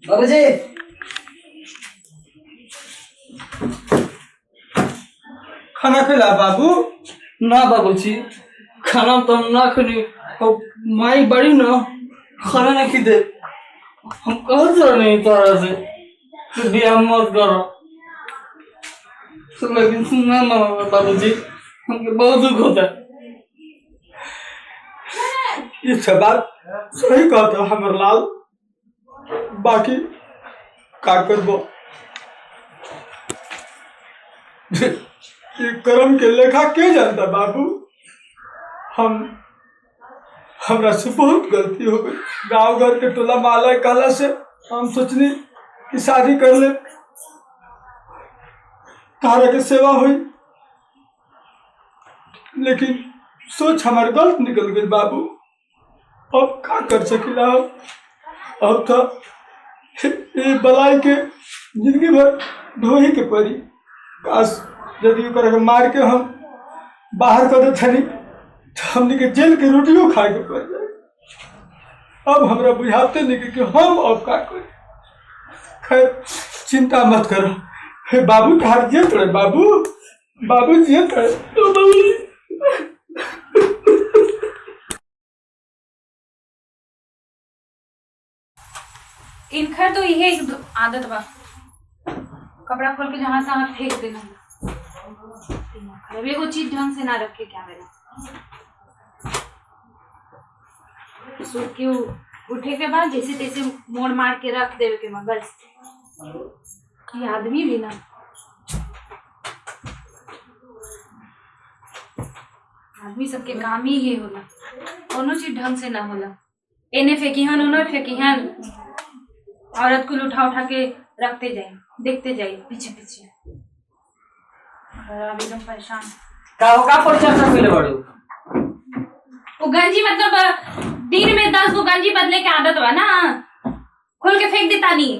बाबूजी खाना खिला बाबू। ना बाबूजी खाना तो हम ना खनी माई बड़ी ना खाना नहीं खी दे। हम कह नहीं तरह से तो बियाह मत करो तो लेकिन सुनना ना बाबूजी हमके बहुत दुख होता है। ये सब बात सही कहता हमर लाल। बाकी का करबो ये कर्म के लेखा के जानता बाबू। हमरा से बहुत गलती हो गई। गाँव घर के टोला माला कहला से हम सोचनी कि शादी कर ले तारा के सेवा हुई, लेकिन सोच हमारे गलत निकल गई बाबू। अब का कर सकिला। अब तो ये बलाई के जिंदगी भर ढोही के पड़ी। काश यदि ओकरा मार के हम बाहर कर देते नहीं तो हमने के जेल के रोटियों खाए के पड़ जाए। अब हमरा बुझाते नहीं कि हम अब का करें। खैर चिंता मत करो। हे बाबू तार जियत रहे बाबू। बाबू जियत रहे। इनका तो यही एक आदत बा, कपड़ा खोल के जहाँ तहाँ फेंक देना। एगो चीज ढंग से ना रखे क्या बेला सुख के उठे के बाद जैसे तैसे मोड़ मार के रख देवे के मगर ये आदमी भी ना आदमी सबके काम ही ये होला। कोनो चीज ढंग से ना होला। एने फेंकीहन ओने फेंकीहन औरत को उठा उठा के रखते जाए देखते जाए पीछे पीछे। अब एकदम परेशान का परिचर्चा कइले बड़ू। वो गंजी मतलब दिन में 10 गो गंजी बदले के आदत बा ना, खोल के फेंक देता नहीं।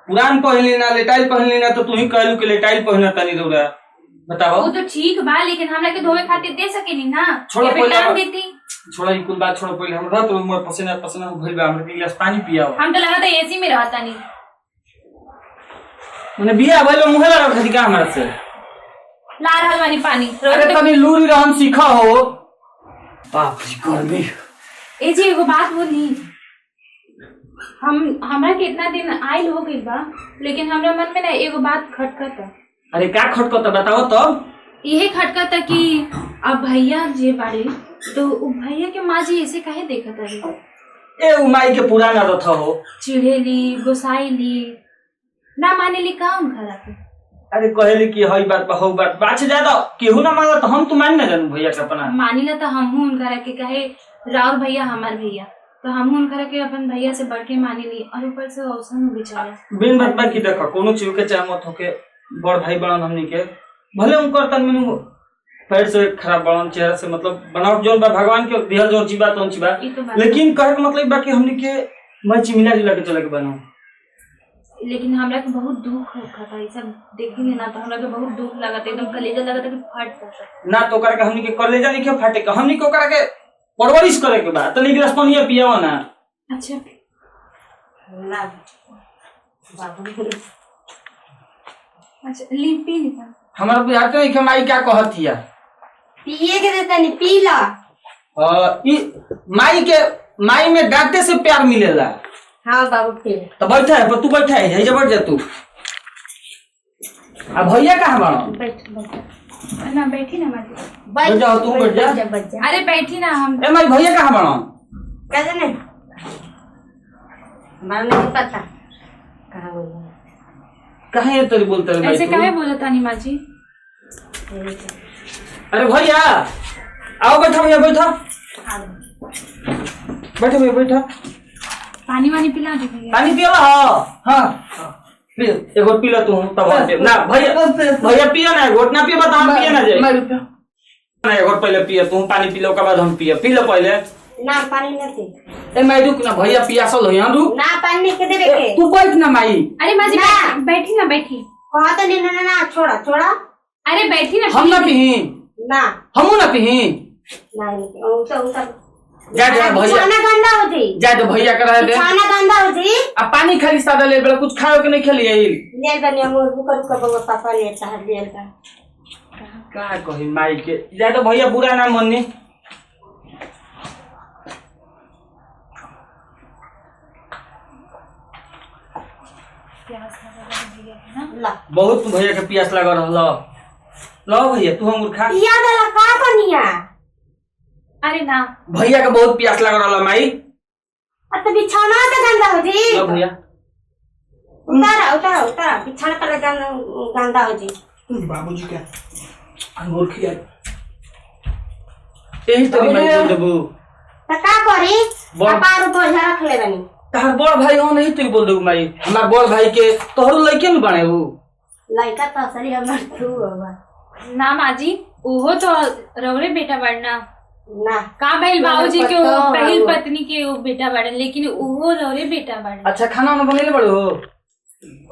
पुरान पहनली ना लेटाइल पहनली ना तो तू ही कहलू कि लेटाइल पहनना तनी रौरा बताओ। वो तो ठीक बा लेकिन हमरा के धोवे खातिर दे सकेनी ना। छोड़ो पहले देती छोड़ा ई कुल बात छोड़ो। पहले हमरा तो उमर पसीना पसीना भइल बा। हमरा के गिलास पानी पियाओ। हम तो लगता एसी में रहता नहीं। माने बिया भइल मुहे लगा खदी का हमरा से ला रहल वाली पानी। अरे तनी लूरी रहन सीखा हो। बाप रे गर्मी। ए जी एगो बात बोली, हमरा के इतना दिन आइल हो गइल बा लेकिन हमरा मन में ना एगो बात खटकता। अरे क्या खटकता बताओ तब। यही खटकता कि अब भैया जे बारे तो भैया के माँ जी ऐसे काहे देखत रहे। ए उमाई के पुराना रथ हो। चिढ़ेली गोसाईली ना मानेली काम खरा के। अरे कहली कि हई बात हो बात बात से ज्यादा केहू ना मानला तो हम तो मान ना जानू भैया के अपना। मानिला तो हमहू उनकरा के कहे राउर भैया हमार भैया तो हमहू उनकरा के अपन भैया से बढ़ के मानेली। और ऊपर से औसन बेचारा बिन बात बाकी देखो कोनो चीज के चाहे मत होके बड़ भाई बड़न हमनी के भले उनकर तन में पैर से खराब बड़न चेहरा से मतलब बनावट जोन बा भगवान के दिहल जोन चीज बा तोन चीज बा। लेकिन कहे के मतलब बाकी हमनी के मैच मिला जुला के चले के बनो। लेकिन हमरा के बहुत दुख होता है सब देखी ना तो हमरा के बहुत दुख लगता एकदम कलेजा लगता कि फट जाता ना तो कर के हमनी के कलेजा नहीं के फाटे के हमनी को कर के परवरिश करे के बा। तनी गिलास पानी पियावा ना। अच्छा ना बाबू अच्छा ली पी ली। हमारा बुझाते नहीं कि माई क्या कहती है। पिए के देता नहीं पी ला। माई में डांटे से प्यार मिलेला। हाँ बाबू पी तो बैठा है पर तू बैठा है जबर जा तू। अब भैया कहाँ बाड़ो। बैठ ना बैठी ना मत बैठ जाओ तू बैठ जा। अरे बैठी ना हम। ए माई भैया कहाँ बाड़ो। कैसे नहीं हमारा नहीं पता कहाँ बोल कहाँ है तेरी बोलते रहे ऐसे काहे बोला तानी माँ जी। अरे भैया आओ बैठो भैया बैठो बैठो भैया बैठो। पानी वानी पिला दे भैया। पानी पियो हाँ एक घोट पी लो तू तब ना भैया पियो ना घोट ना पियो तो हम पिए ना जाए ना एक घोट पहले पियो तू पानी पी लो के बाद हम पियो पी लो पहले ना पानी नहीं ए माई रुक ना भैया पियासल हो यहाँ रुक ना पानी नहीं के देवे के तू बैठ ना माई। अरे माँ जी बैठी ना बैठी कहा तो नहीं ना ना छोड़ा छोड़ा। अरे बैठी ना हम ना पी ना हमू ना पी नहीं जा जा भैया खाना गंदा हो जी जा तो भैया का रह दे खाना गंदा हो जी अब पानी खाली सादा ले बेला कुछ खाओ के नहीं खलिए ले बनी मोर बुकर का बगो पापा लेता है ले का का कही माई के जा तो भैया बुरा ना माननी ला बहुत भैया के प्यास लग रहल लो भैया तू अंगूर खा याद आला का बनिया अरे ना भैया के बहुत प्यास लग रहल माई अब तो बिछौना तो गंदा हो जी लो भैया उतारा बिछौना पर गंदा हो जी बाबूजी क्या अंगूर खिया यही तो मैं बोल देबू तो का करी बड़- पापा बोझा रख ले बनी तार बड़ भाई हो नहीं तू बोल देबू माई हमार बड़ भाई के तोहरो लइके न बने हो लड़का तो असली हमर तू होगा ना माजी ओहो तो रवरे बेटा बढ़ना ना का भइल बाबूजी के वो पतो पहल हो। पत्नी के वो बेटा बढ़न लेकिन ओहो रवरे बेटा बढ़न अच्छा खाना में बनेले बड़ो हो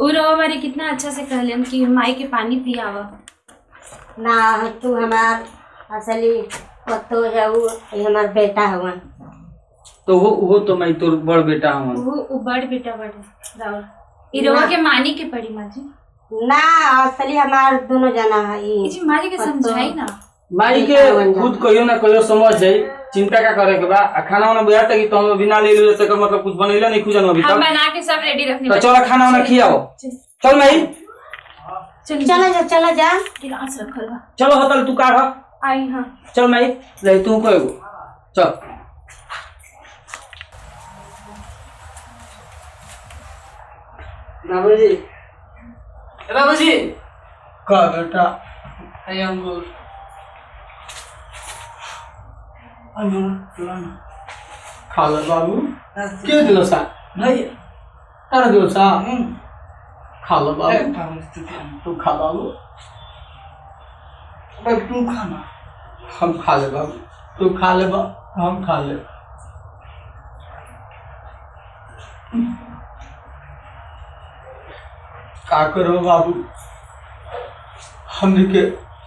वो रवा बारे कितना अच्छा से कहलन कि माई के पानी पियावा ना तू हमार असली पतो है ये हमार बेटा हुआ तो वो तो मैं तोर बड़ बेटा हूं वो बड़ बेटा बढ़न रावल ई रवा के मानी के पड़ी माजी ना असली हमार दोनों जना है ई जी माजी के समझाई ना माई के खुद कहियो ना कहियो समझ जाई चिंता का करे के बा आ खाना वाना बुझाता कि तुम बिना ले ले से मतलब कुछ बनैला नहीं खुजन अभी हम तक बना के सब रेडी रखने तो चलो खाना वाना खियाओ चल माई चला जा गिलास रखल बा चलो होटल तू काढ़ आई हां चल माई ले तू कहेगो चल बाबूजी बाबूजी का बेटा आई अंगूर खा लो बाबू के दिलो सा भैया तारा दिलो सा खा लो बाबू तू खा बाबू तू खाना हम खा ले बाबू तू खा ले बा हम खा ले का करो बाबू हमने के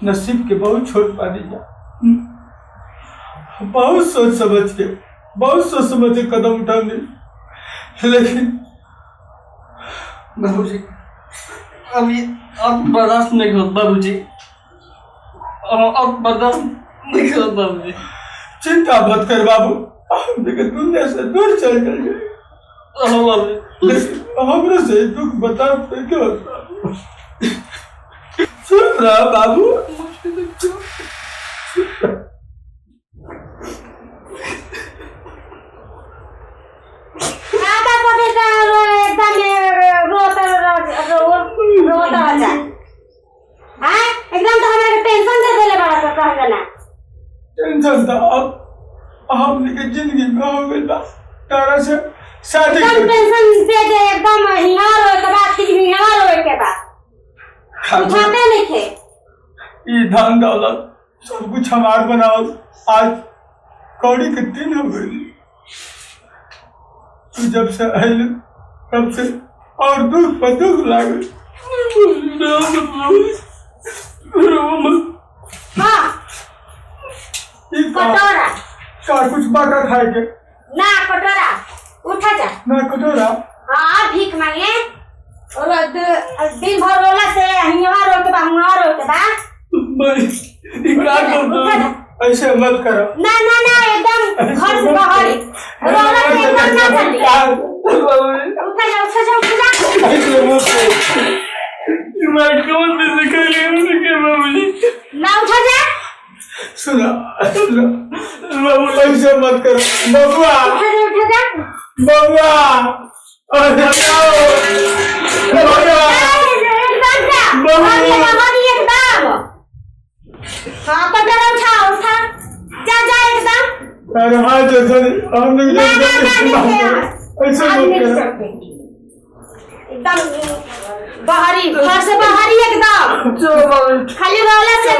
नसीब के बहुत छोट पानी जा बहुत सोच समझ के कदम उठाने लेकिन बाबूजी अभी अब बर्दाश्त नहीं कर बाबूजी अब बर्दाश्त नहीं कर बाबूजी चिंता मत कर बाबू हम देखिए दुनिया से दूर चल गए हमने से दुख बता क्या होता सुन रहा बाबू आधा को बेटा एकदम रोता हो जाए हाँ एकदम तो हमारे टेंशन दे देले बड़ा तो कह देना टेंशन था अब हमने जिंदगी में हो गई बा तारा से शादी एकदम टेंशन दे दे एकदम हिहार हो के बाद कि हिहार हो के बाद उठाते नहीं थे ये धन दौलत सब कुछ हमार बनाओ आज कौड़ी के दिन हो गई तू जब से आयल तब से और दुख पर दुख लागे हाँ कटोरा का कुछ बाका खाए के ना कटोरा उठा जा ना कटोरा हाँ भीख मांगे और दिन भर रोला से हिंगवा रो के बा मुंगवा रो के बा ऐसे मत करो ना ना ना एकदम घर से बाहर रोला से एकदम ना चली उठा जा ऐसे मत मैं कौन से सिखाई उनके बाबूजी ना उठा जा सुना बाबू ऐसे मत करो बबुआ उठा जा बबुआ अरे जाओ बबुआ एकदम जा बाहर एकदम हाँ कटोरा उठा जा जा एकदम अरे हाँ जैसे हम लोग ना ना ना ऐसे मत करो एकदम बाहरी घर से बाहरी एकदम चलो बाबूजी खाली रोला से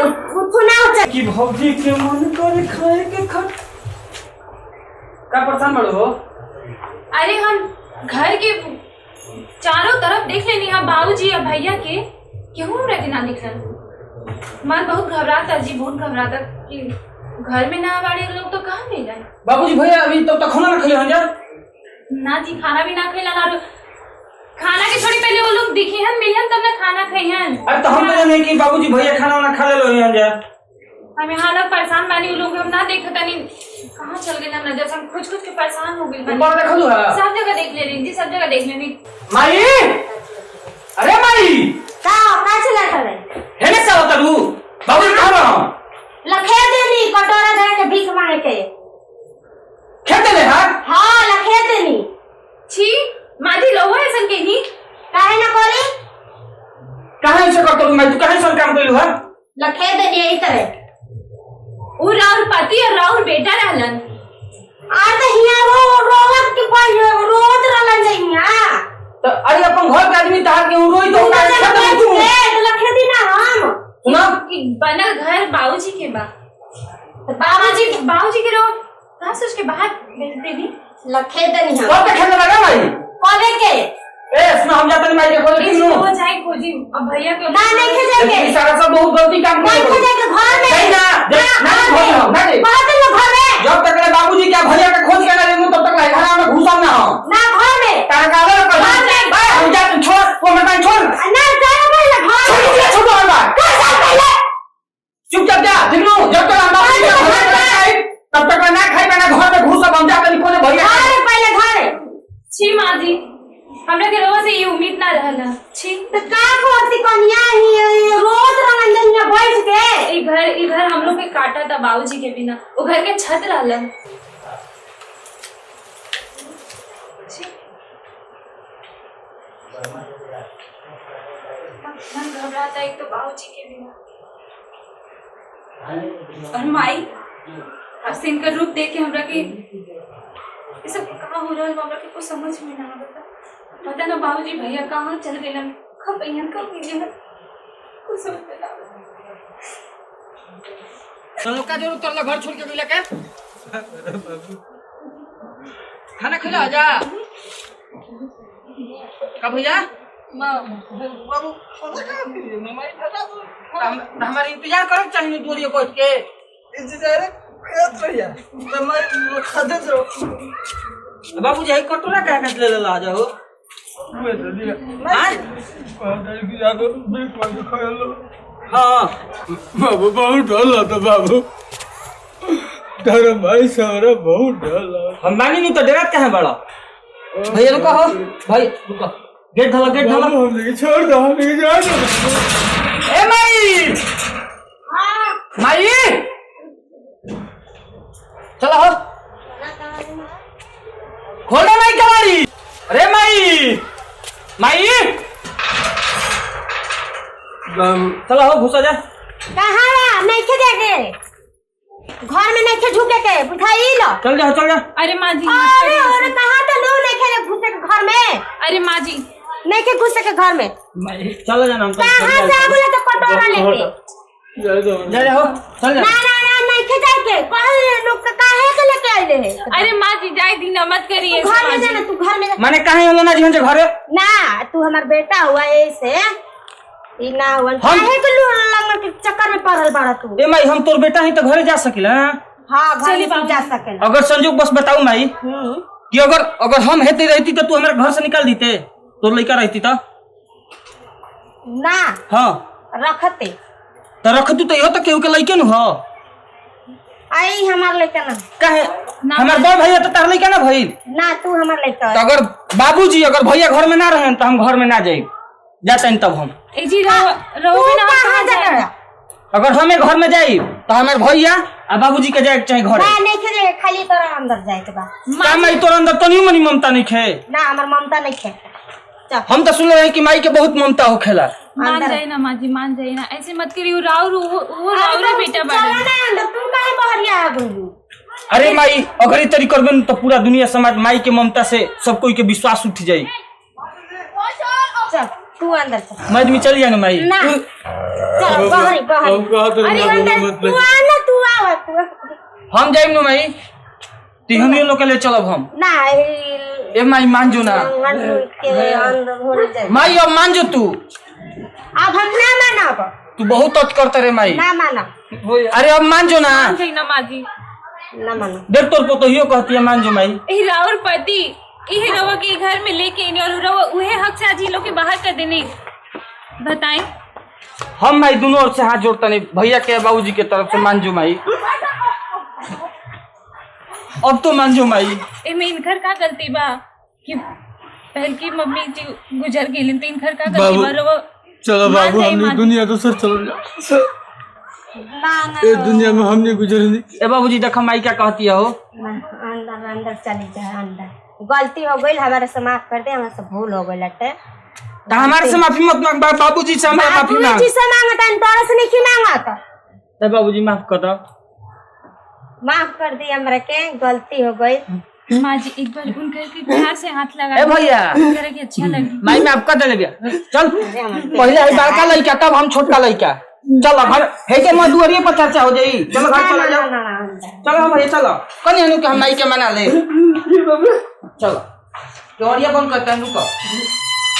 उठना उठा कि भौजी के मन करे खाए के खट का परेशान बड़ो हो अरे हम घर के चारों तरफ देख लेनी हम बाबूजी और भैया के केहू हमरा के ना दिखलन मन बहुत घबराता जी बहुत घबराता कि घर में ना बाड़ी लोग तो कहाँ मिल जाए। बाबूजी भैया अभी तब तक खाना ना खिले हैं जा। ना जी खाना भी ना खिला ना खाना के थोड़ी पहले वो लोग दिखे हैं मिलन तब ना खाना खाई हैं। अरे तो हम तो नहीं कि बाबूजी भैया खाना वाना खा ले लो हैं जा। हम यहाँ लोग परेशान बानी वो लोग हम ना देखा तनी कहाँ चल गए ना नजर से हम खुद के परेशान हो गए ऊपर देखो तो है सब जगह देख ले रही जी सब जगह देख लेनी। माई अरे माई का चला करे है ना सब तू बाबूजी कहां रहा लखे देनी कटोरा दे के भीख मांगे के खेते ले हां लखे देनी छी माजी लोहो ऐसन के नी काहे ना करे कहां से करतो मैं तू कहां से काम कइलू है लखे देनी यही तरह वो राउर पति और राउर बेटा रहलन आ तो हिया रोवत के पाई रोवत रहलन जइया तो अरे अपन घर के आदमी तार के रोई तो का खत्म तू लखे दी ना हम सुना कि बनल घर बाबूजी के बा बाबूजी के रो कहां से उसके बाहर भेजते दी लखे देनी हम कब तक खेलने लगा भाई कबे के ए सुना हम जाते माई के खोल इस तीनों हो जाए खोजी अब भैया के ना नहीं खेजेंगे सारा सब बहुत गलती काम नहीं कर खेजेंगे घर में नहीं ना ना खोल ना दे बाहर के घर में जब तक बाबूजी क्या भैया का खोज के ना लेनु तब तक घर में घुसा ना हो ना घर में तार का अलग कर भाई हम जा छोड़ वो मैं छोड़ ना जाना पहले घर छोड़ छोड़ बाबा का साल पहले चुपचाप जा दिनो जब तक हम बाबूजी का घर में खाई तब तक ना खाई ना घर में घुसा हम जा के कोने भैया घर पहले घर छी माजी हमरा के रोवा से ये उम्मीद ना रहला छी तो का होती कन्या ही रोज रंगन में बैठ के ई घर हम लोग के काटा था बाबूजी के बिना वो घर के छत रहलन मन घबराता एक तो बाबूजी के बिना और माई हसीन का रूप देख के हमरा के ये सब कहाँ हो रहा है हमरा के कुछ समझ में ना आता पता ना बाबूजी भैया कहाँ चल गए कब अइहन कब मिले कुछ समझ में ना चलो का जरूर तोला घर छोड़ के मिले के खाना खिला जा का भैया बाबू हमारे इंतजार करो चाहिए दूरियो पहुंच के इंतजार करत रहिया तो मैं खाते जो बाबूजी है कटोरा का काट ले ला जाओ हाँ बाबू बहुत डर लगता बाबू तारा भाई सारा बहुत डर लगता हम मानी नहीं तो डरत कहाँ बड़ा भैया रुको हो भाई रुको गेट ढला हम लेके छोड़ दो हम लेके जा दो ए माई माई चलो हो खोल दे माई कमारी अरे माई माई चलो हो घुसा जा कहाँ नहीं खेजेंगे घर में नहीं खे झुके के बिठाई लो चल जा अरे माँ जी अरे अरे कहाँ तो लोग नहीं खेले घुसे के घर में अरे माँ जी नहीं के घुसे के घर में चलो जाना कहाँ से बोले तो कटोरा लेके जा हो चल जा ना नहीं खे जाके कहे लोग का काहे के लेके आइले है अरे माँ जी जाए दिन मत करिए घर में जाना तू घर में माने कहाँ होला ना जीवन से घरे ना तू हमार बेटा हुआ ऐसे ई ना हुआ काहे के लोग लगन के चक्कर में पड़ल बाड़ा तू ए माई हम तोर बेटा ही तो घरे जा सकिला हां घर में जा सके अगर संजोग बस बताऊ माई कि अगर हम हेते रहती तो तू हमारे घर से निकाल दीते तोर लड़का रहती तो ना हाँ रखते तो रख तू तो यो तो केहू के लड़के न हो आई हमार लड़का ना काहे हमार बड़ भैया तो तार लड़का ना भई ना तू हमार लड़का तो अगर बाबूजी अगर भैया घर में ना रहे तो हम घर में ना जाए जाते हैं तब हम ए जी रहो ना कहां जा अगर हमें घर में जाई तो हमारे भैया और बाबूजी के जाए चाहे घर ना नहीं खे खाली तोरा अंदर जाए के बा का माई तोर अंदर तनी मनी ममता नहीं खे ना हमार ममता नहीं खे चल हम तो सुन रहे हैं कि माई के बहुत ममता हो खेला मान जाए ना माँ जी मान जाए ना ऐसे मत करिए वो राउर बेटा चला बड़ा ना अंदर तू काहे बहरिया आ गई अरे माई अगर ये तरी करबे तो पूरा दुनिया समाज माई के ममता से सब कोई के विश्वास उठ जाई चल तू अंदर चल मैं आदमी चल जाना माई ना चल बहरी अरे अंदर तू आ ना तू आ हम जाइम न माई तिहनी लोग के ले चलब हम ना ए माई मान जो ना के अंदर होने जाए माई अब मान जो तू अब हम ना मानब तू बहुत तच करता रे माई। ना माना अरे अब मान जो ना। ना माँ जी ना मानो। देख तोर पोतहियो कहती है मान जो माई। राउर पति इहे रवा के घर में लेके आने और रवा उहे हक से आज ही लोग के बाहर कर देने। बताएं हम माई दोनों ओर से हाथ जोड़ता नहीं, भैया के बाबूजी के तरफ से मान जो माई। अब तो मान जो माई। एमे इनकर का गलती बा कि पहल की मम्मी जी गुजर गई तो इनकर का गलती बाबू, बा रवा। चलो बाबू हमने दुनिया तो सर चलो जा। ये दुनिया में हमने गुजरनी। ए बाबूजी देखो माई क्या कहती है हो। अंदर अंदर चली जाए अंदर। गलती हो गई हमारे से माफ कर दे, हमसे भूल हो गई लटे। तो हमारे से माफी मत मांग, बाबूजी से हमारा माफी मांग। बाबूजी से मांगता है, तोरा से नहीं मांगता। ए बाबूजी माफ कर दो। माफ कर दी हमरा के, गलती हो गई। माँ जी एक बार उनकर के प्यार से हाथ लगा ए भैया करे के अच्छा लगे। माई में आपका दे ले चल। पहले है बड़का लड़का तब हम छोटका लड़का। चलो घर है के मधुरिये पर चर्चा हो जाई। चलो घर चला जाओ। चलो भैया चलो कनी हनु के हम माई के मना ले। चलो जोड़िया बंद करते हैं रुको।